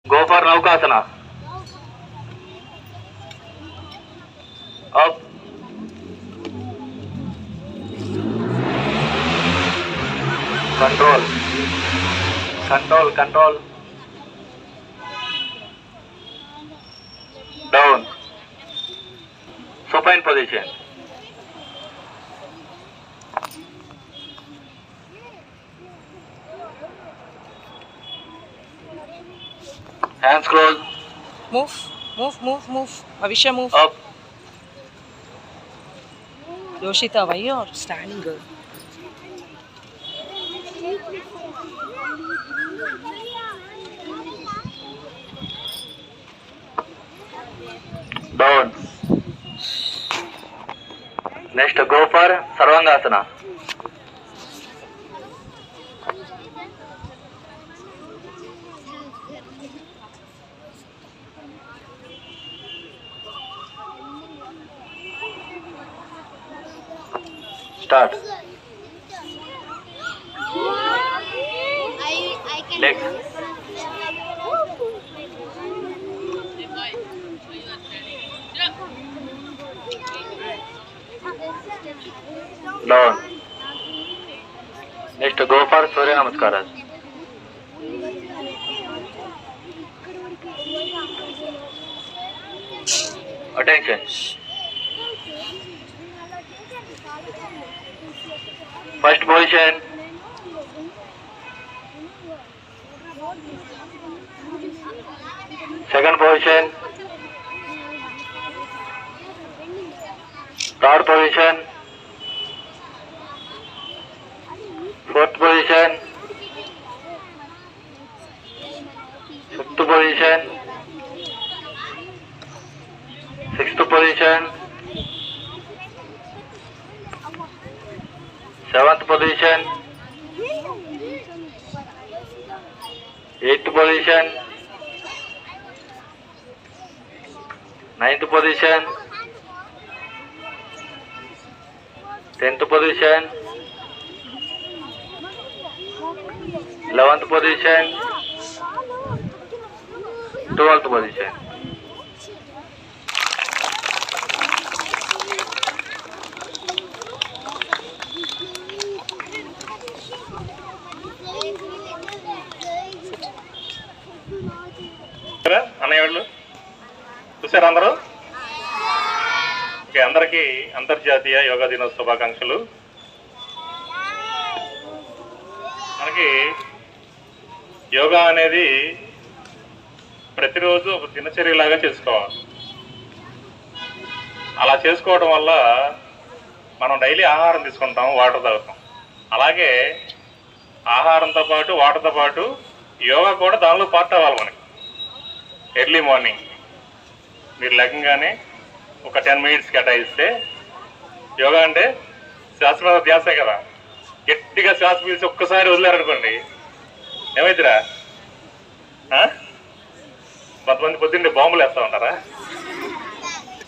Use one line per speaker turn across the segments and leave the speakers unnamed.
Go for Naukasana. Up. Control. Control, control. Down. Supine position. Hands closed.
Move, move, move, move. Avisha, move.
Up.
Yoshita, why you are standing, girl?
Down. Next, go for Sarvangasana. Start. Legs. Down. Next, go for Surya Namaskaras. Attention. First position. Second position. Third position. Fourth position. Fifth position. Sixth position. Seventh position. Eighth position. Ninth position. 10th position. 11th position. 12th position.
అన్నయ్య వాళ్ళు చూసారు అందరూ? Okay, అందరికీ అంతర్జాతీయ యోగా దినోత్సవ శుభాకాంక్షలు. మనకి యోగా అనేది ప్రతిరోజు ఒక దినచర్యలాగా చేసుకోవాలి. అలా చేసుకోవడం వల్ల మనం డైలీ ఆహారం తీసుకుంటాం, వాటర్ తాగుతాం. అలాగే ఆహారంతో పాటు వాటర్తో పాటు యోగా కూడా దానిలో పార్ట్ అవ్వాలి. మనకి ఎర్లీ మార్నింగ్ మీరు లెగ్గంగానే ఒక 10 మినిట్స్ కేటాయిస్తే, యోగా అంటే శ్వాస మీద ధ్యాసే కదా. గట్టిగా శ్వాస పీల్చి ఒక్కసారి వదిలేరనుకోండి, ఏమైతురా? కొంతమంది పొద్దున్నే బాంబులు వేస్తూ ఉంటారా?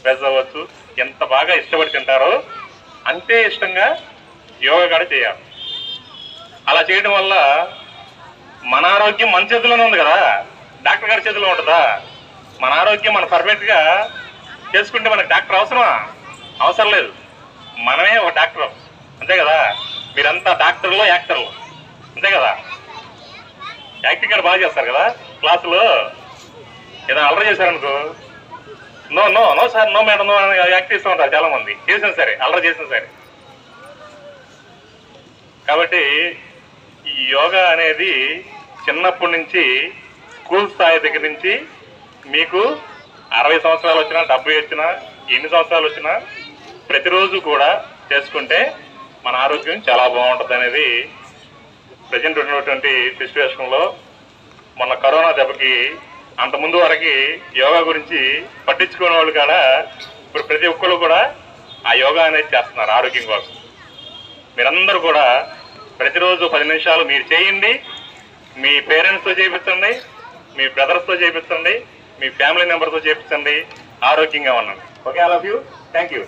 వెజ్ అవ్వచ్చు. ఎంత బాగా ఇష్టపడి తింటారో అంతే ఇష్టంగా యోగా కూడా చేయాలి. అలా చేయడం వల్ల మన ఆరోగ్యం మన చేతిలోనే ఉంది కదా, డాక్టర్ గారి చేతిలో ఉంటుందా? మన ఆరోగ్యం మనం పర్ఫెక్ట్గా చేసుకుంటే మనకు డాక్టర్ అవసరమా? అవసరం లేదు. మనమే ఒక డాక్టర్, అంతే కదా. మీరంతా డాక్టర్లు, యాక్టర్లు, అంతే కదా. యాక్టింగ్ కూడా బాగా చేస్తారు కదా. క్లాసులో ఏదైనా అల్లరి చేశారనుకో, no no no sir, no madam, no act చేస్తూ ఉంటారు చాలా మంది. చేసిన సరే, అల్లరి చేసిన సరే. కాబట్టి ఈ యోగా అనేది చిన్నప్పటి నుంచి స్కూల్ స్థాయి దగ్గర నుంచి మీకు 60 సంవత్సరాలు వచ్చినా, 70 వచ్చినా, ఎన్ని సంవత్సరాలు వచ్చినా ప్రతిరోజు కూడా చేసుకుంటే మన ఆరోగ్యం చాలా బాగుంటుంది అనేది ప్రజెంట్ ఉన్నటువంటి సిచ్యువేషన్లో. మొన్న కరోనా దెబ్బకి అంతకుముందు వరకు యోగా గురించి పట్టించుకునే వాళ్ళు కూడా ఇప్పుడు ప్రతి ఒక్కరు కూడా ఆ యోగా అనేది చేస్తున్నారు ఆరోగ్యం కోసం. మీరందరూ కూడా ప్రతిరోజు 10 నిమిషాలు మీరు చేయండి. మీ పేరెంట్స్తో చేయించండి, మీ బ్రదర్స్తో చేయించండి, మీ ఫ్యామిలీ మెంబర్తో చేయించండి. ఆరోగ్యంగా ఉండండి. Okay, I love you. Thank you.